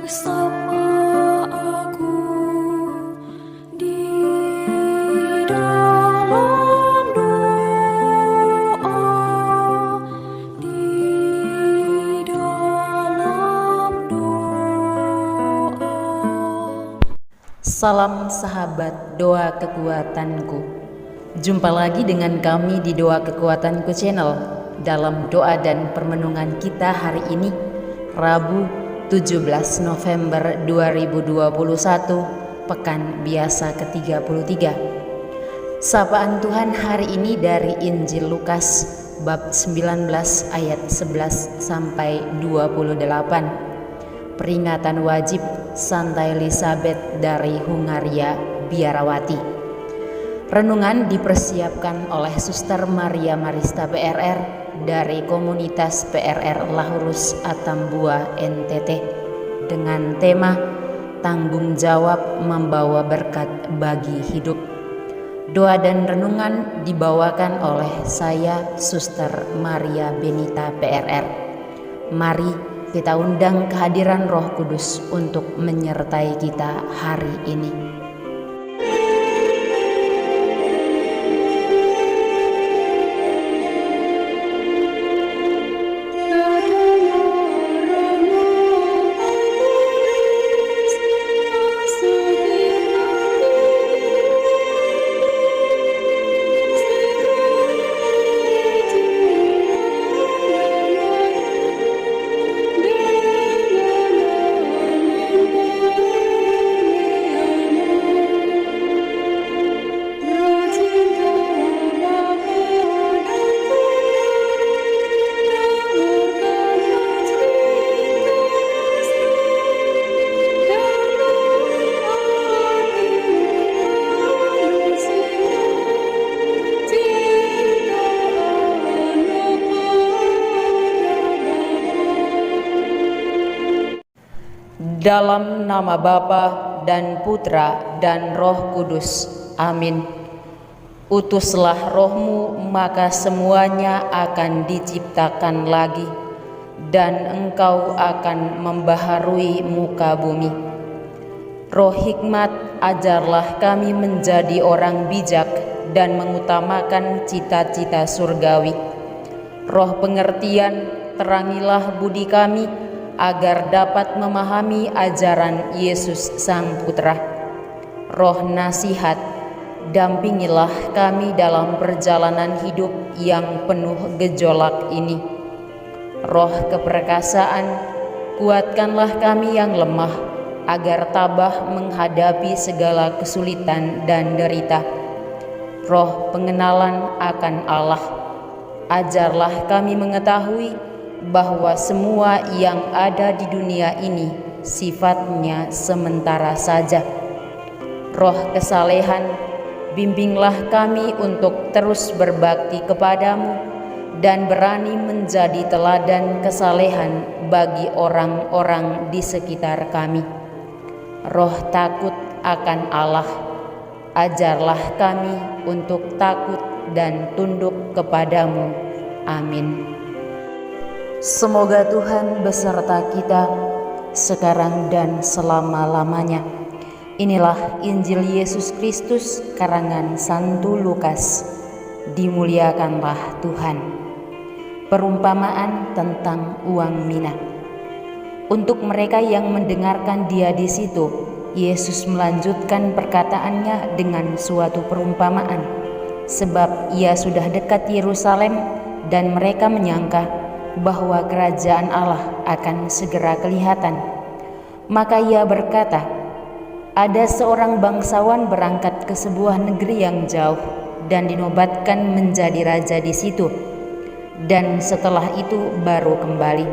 bersama aku di dalam doa, di dalam doa. Salam sahabat doa kekuatanku. Jumpa lagi dengan kami di Doa Kekuatanku Channel dalam doa dan permenungan kita hari ini, Rabu 17 November 2021, Pekan Biasa ke-33. Sapaan Tuhan hari ini dari Injil Lukas bab 19 ayat 11 sampai 28. Peringatan wajib Santa Elizabeth dari Hungaria Biarawati. Renungan dipersiapkan oleh Suster Maria Marista PRR dari komunitas PRR Lahurus Atambua NTT dengan tema tanggung jawab membawa berkat bagi hidup. Doa dan renungan dibawakan oleh saya Suster Maria Benita PRR. Mari kita undang kehadiran Roh Kudus untuk menyertai kita hari ini. Dalam nama Bapa dan Putra dan Roh Kudus. Amin. Utuslah Roh-Mu, maka semuanya akan diciptakan lagi, dan Engkau akan membaharui muka bumi. Roh hikmat, ajarlah kami menjadi orang bijak dan mengutamakan cita-cita surgawi. Roh pengertian, terangilah budi kami, agar dapat memahami ajaran Yesus Sang Putra. Roh nasihat, dampingilah kami dalam perjalanan hidup yang penuh gejolak ini. Roh keperkasaan, kuatkanlah kami yang lemah, agar tabah menghadapi segala kesulitan dan derita. Roh pengenalan akan Allah, ajarlah kami mengetahui bahwa semua yang ada di dunia ini sifatnya sementara saja. Roh kesalehan, bimbinglah kami untuk terus berbakti kepadamu dan berani menjadi teladan kesalehan bagi orang-orang di sekitar kami. Roh takut akan Allah, ajarlah kami untuk takut dan tunduk kepadamu. Amin. Semoga Tuhan beserta kita sekarang dan selama-lamanya. Inilah Injil Yesus Kristus karangan Santo Lukas. Dimuliakanlah Tuhan. Perumpamaan tentang uang mina. Untuk mereka yang mendengarkan Dia di situ, Yesus melanjutkan perkataannya dengan suatu perumpamaan, sebab Ia sudah dekat Yerusalem dan mereka menyangka bahwa kerajaan Allah akan segera kelihatan. Maka Ia berkata, ada seorang bangsawan berangkat ke sebuah negeri yang jauh dan dinobatkan menjadi raja di situ. Dan setelah itu baru kembali.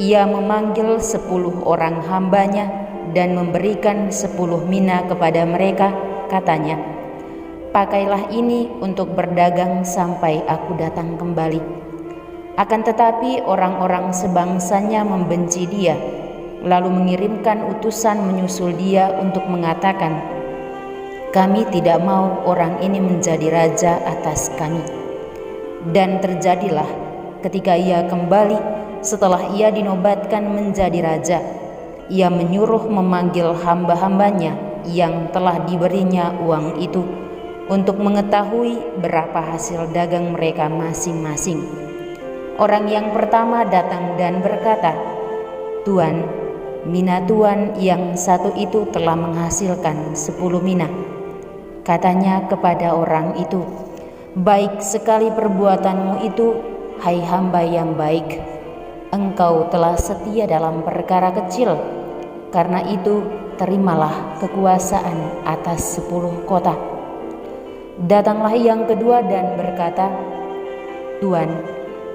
Ia memanggil 10 orang hambanya dan memberikan 10 mina kepada mereka. Katanya, pakailah ini untuk berdagang sampai aku datang kembali. Akan tetapi orang-orang sebangsanya membenci dia, lalu mengirimkan utusan menyusul dia untuk mengatakan, kami tidak mau orang ini menjadi raja atas kami. Dan terjadilah ketika ia kembali setelah ia dinobatkan menjadi raja, ia menyuruh memanggil hamba-hambanya yang telah diberinya uang itu untuk mengetahui berapa hasil dagang mereka masing-masing. Orang yang pertama datang dan berkata, "Tuan, mina Tuan yang satu itu telah menghasilkan 10 mina." Katanya kepada orang itu, "Baik sekali perbuatanmu itu, hai hamba yang baik. Engkau telah setia dalam perkara kecil, karena itu terimalah kekuasaan atas 10 kota." Datanglah yang kedua dan berkata, "Tuan,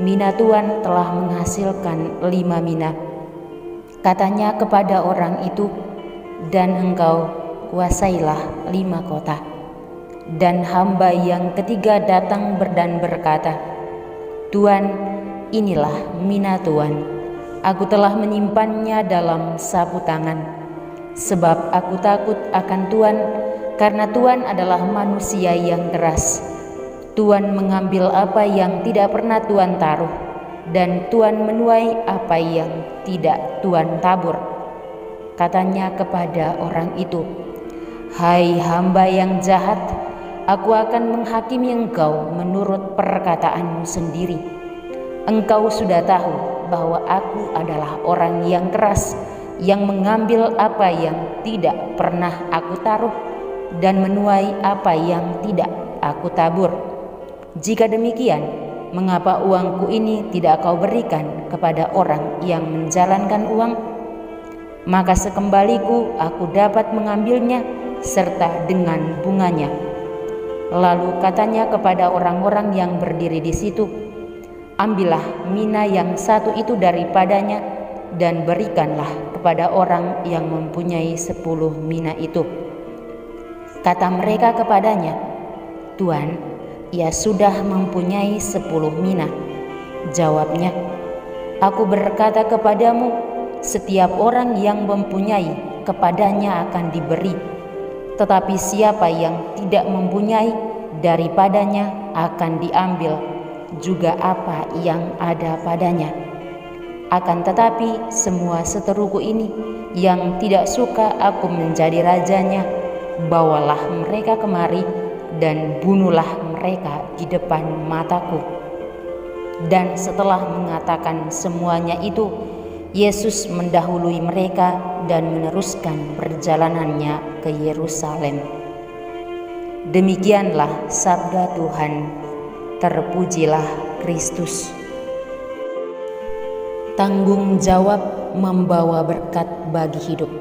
mina Tuan telah menghasilkan 5 mina." Katanya kepada orang itu, "Dan engkau kuasailah 5 kota." Dan hamba yang ketiga datang dan berkata, "Tuan, inilah mina Tuan. Aku telah menyimpannya dalam sapu tangan, sebab aku takut akan Tuan, karena Tuan adalah manusia yang keras. Tuan mengambil apa yang tidak pernah Tuan taruh, dan Tuan menuai apa yang tidak Tuan tabur." Katanya kepada orang itu, "Hai hamba yang jahat, aku akan menghakimi engkau menurut perkataanmu sendiri. Engkau sudah tahu bahwa aku adalah orang yang keras, yang mengambil apa yang tidak pernah aku taruh dan menuai apa yang tidak aku tabur. Jika demikian, mengapa uangku ini tidak kau berikan kepada orang yang menjalankan uang? Maka sekembaliku aku dapat mengambilnya serta dengan bunganya." Lalu katanya kepada orang-orang yang berdiri di situ, "Ambillah mina yang satu itu daripadanya dan berikanlah kepada orang yang mempunyai 10 mina itu." Kata mereka kepadanya, "Tuan, ia sudah mempunyai 10 mina." Jawabnya, "Aku berkata kepadamu, setiap orang yang mempunyai, kepadanya akan diberi. Tetapi siapa yang tidak mempunyai, daripadanya akan diambil juga apa yang ada padanya. Akan tetapi semua seteruku ini yang tidak suka aku menjadi rajanya, bawalah mereka kemari dan bunuhlah mereka di depan mataku." Dan setelah mengatakan semuanya itu, Yesus mendahului mereka dan meneruskan perjalanannya ke Yerusalem. Demikianlah sabda Tuhan. Terpujilah Kristus. Tanggung jawab membawa berkat bagi hidup.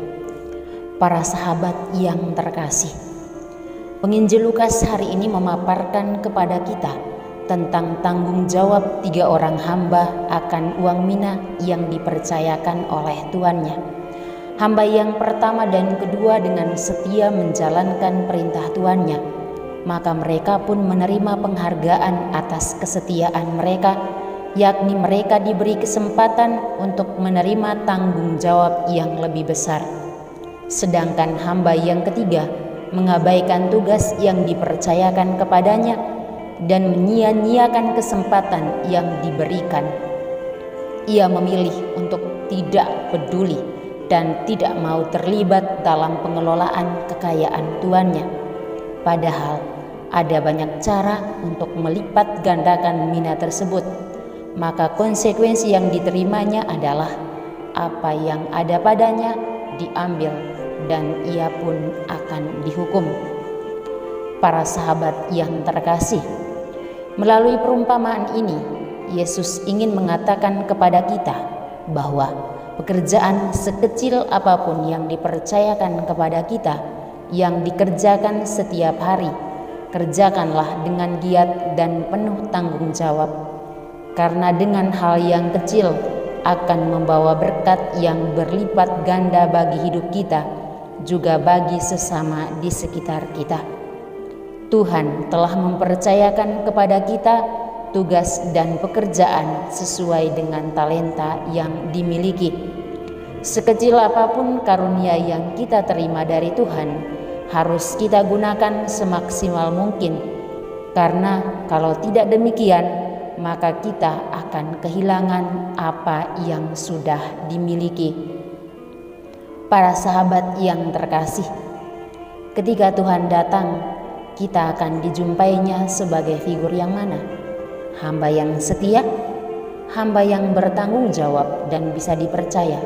Para sahabat yang terkasih, Penginjil Lukas hari ini memaparkan kepada kita tentang tanggung jawab 3 orang hamba akan uang mina yang dipercayakan oleh tuannya. Hamba yang pertama dan kedua dengan setia menjalankan perintah tuannya, maka mereka pun menerima penghargaan atas kesetiaan mereka, yakni mereka diberi kesempatan untuk menerima tanggung jawab yang lebih besar. Sedangkan hamba yang ketiga mengabaikan tugas yang dipercayakan kepadanya dan menyia-nyiakan kesempatan yang diberikan. Ia memilih untuk tidak peduli dan tidak mau terlibat dalam pengelolaan kekayaan tuannya. Padahal ada banyak cara untuk melipat gandakan mina tersebut, maka konsekuensi yang diterimanya adalah apa yang ada padanya diambil dan ia pun akan dihukum. Para sahabat yang terkasih, melalui perumpamaan ini, Yesus ingin mengatakan kepada kita bahwa pekerjaan sekecil apapun yang dipercayakan kepada kita, yang dikerjakan setiap hari, kerjakanlah dengan giat dan penuh tanggung jawab. Karena dengan hal yang kecil akan membawa berkat yang berlipat ganda bagi hidup kita, juga bagi sesama di sekitar kita. Tuhan telah mempercayakan kepada kita tugas dan pekerjaan sesuai dengan talenta yang dimiliki. Sekecil apapun karunia yang kita terima dari Tuhan, harus kita gunakan semaksimal mungkin, karena kalau tidak demikian, maka kita akan kehilangan apa yang sudah dimiliki. Para sahabat yang terkasih, ketika Tuhan datang, kita akan dijumpainya sebagai figur yang mana? Hamba yang setia, hamba yang bertanggung jawab dan bisa dipercaya,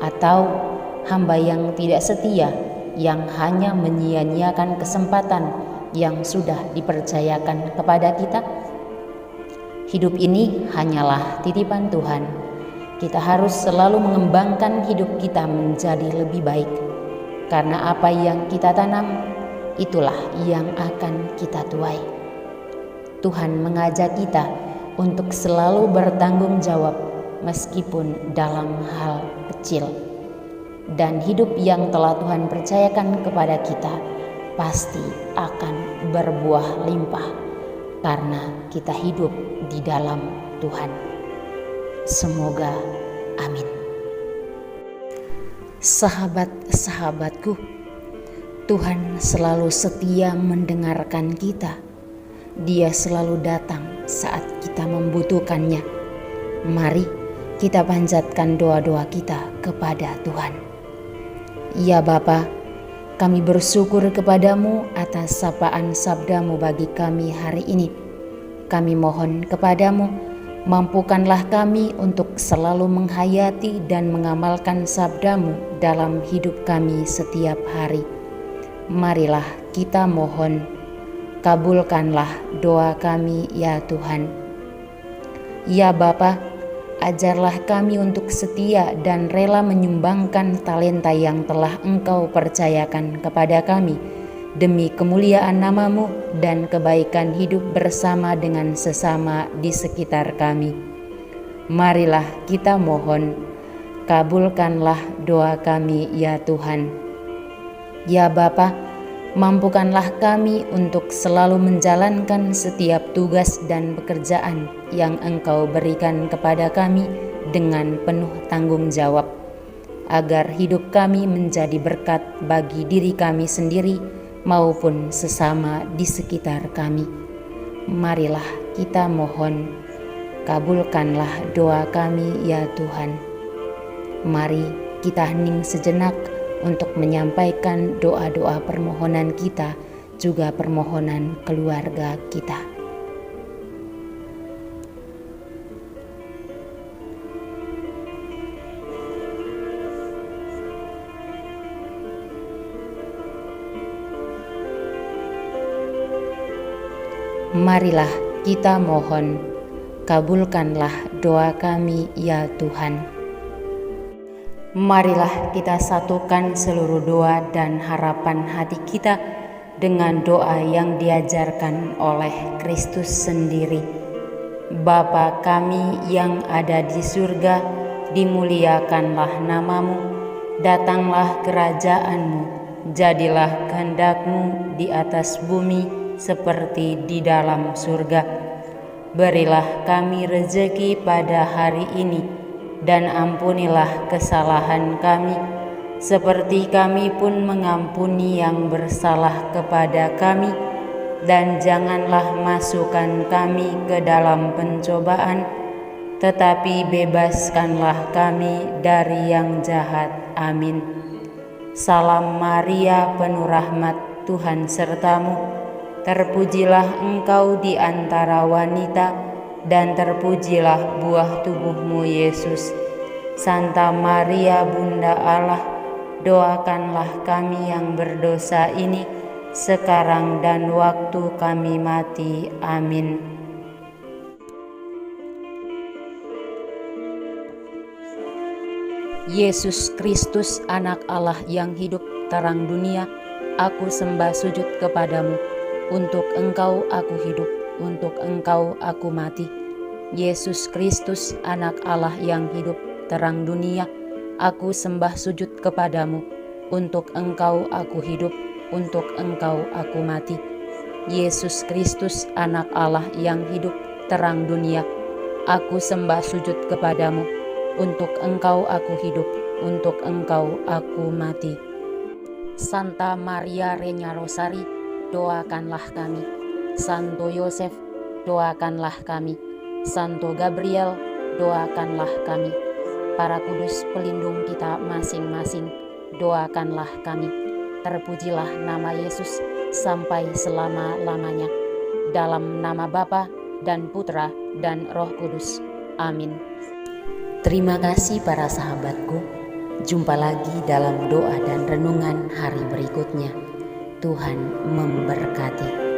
atau hamba yang tidak setia, yang hanya menyia-nyiakan kesempatan yang sudah dipercayakan kepada kita? Hidup ini hanyalah titipan Tuhan. Kita harus selalu mengembangkan hidup kita menjadi lebih baik, karena apa yang kita tanam, itulah yang akan kita tuai. Tuhan mengajak kita untuk selalu bertanggung jawab meskipun dalam hal kecil. Dan hidup yang telah Tuhan percayakan kepada kita pasti akan berbuah limpah, karena kita hidup di dalam Tuhan. Semoga amin. Sahabat-sahabatku, Tuhan selalu setia mendengarkan kita. Dia selalu datang saat kita membutuhkannya. Mari kita panjatkan doa-doa kita kepada Tuhan. Ya Bapa, kami bersyukur kepadamu atas sapaan sabdamu bagi kami hari ini. Kami mohon kepadamu, mampukanlah kami untuk selalu menghayati dan mengamalkan sabdamu dalam hidup kami setiap hari. Marilah kita mohon, kabulkanlah doa kami ya Tuhan. Ya Bapa, ajarlah kami untuk setia dan rela menyumbangkan talenta yang telah Engkau percayakan kepada kami, demi kemuliaan nama-Mu dan kebaikan hidup bersama dengan sesama di sekitar kami. Marilah kita mohon, kabulkanlah doa kami ya Tuhan. Ya Bapa, mampukanlah kami untuk selalu menjalankan setiap tugas dan pekerjaan yang Engkau berikan kepada kami dengan penuh tanggung jawab, agar hidup kami menjadi berkat bagi diri kami sendiri maupun sesama di sekitar kami. Marilah kita mohon, kabulkanlah doa kami ya Tuhan. Mari kita hening sejenak untuk menyampaikan doa-doa permohonan kita, juga permohonan keluarga kita. Marilah kita mohon, kabulkanlah doa kami ya Tuhan. Marilah kita satukan seluruh doa dan harapan hati kita dengan doa yang diajarkan oleh Kristus sendiri. Bapa kami yang ada di surga, dimuliakanlah nama-Mu, datanglah kerajaan-Mu, jadilah kehendak-Mu di atas bumi seperti di dalam surga. Berilah kami rezeki pada hari ini, dan ampunilah kesalahan kami, seperti kami pun mengampuni yang bersalah kepada kami. Dan janganlah masukkan kami ke dalam pencobaan, tetapi bebaskanlah kami dari yang jahat. Amin. Salam Maria, penuh rahmat, Tuhan sertamu. Terpujilah engkau di antara wanita, dan terpujilah buah tubuhmu Yesus. Santa Maria Bunda Allah, doakanlah kami yang berdosa ini, sekarang dan waktu kami mati. Amin. Yesus Kristus, anak Allah yang hidup terang dunia, aku sembah sujud kepadamu. Untuk Engkau aku hidup, untuk Engkau aku mati. Yesus Kristus, anak Allah yang hidup terang dunia, aku sembah sujud kepadamu. Untuk Engkau aku hidup, untuk Engkau aku mati. Yesus Kristus, anak Allah yang hidup terang dunia, aku sembah sujud kepadamu. Untuk Engkau aku hidup, untuk Engkau aku mati. Santa Maria Regna Rosari, doakanlah kami. Santo Yosef, doakanlah kami. Santo Gabriel, doakanlah kami. Para kudus pelindung kita masing-masing, doakanlah kami. Terpujilah nama Yesus sampai selama-lamanya. Dalam nama Bapa dan Putra dan Roh Kudus. Amin. Terima kasih para sahabatku. Jumpa lagi dalam doa dan renungan hari berikutnya. Tuhan memberkati.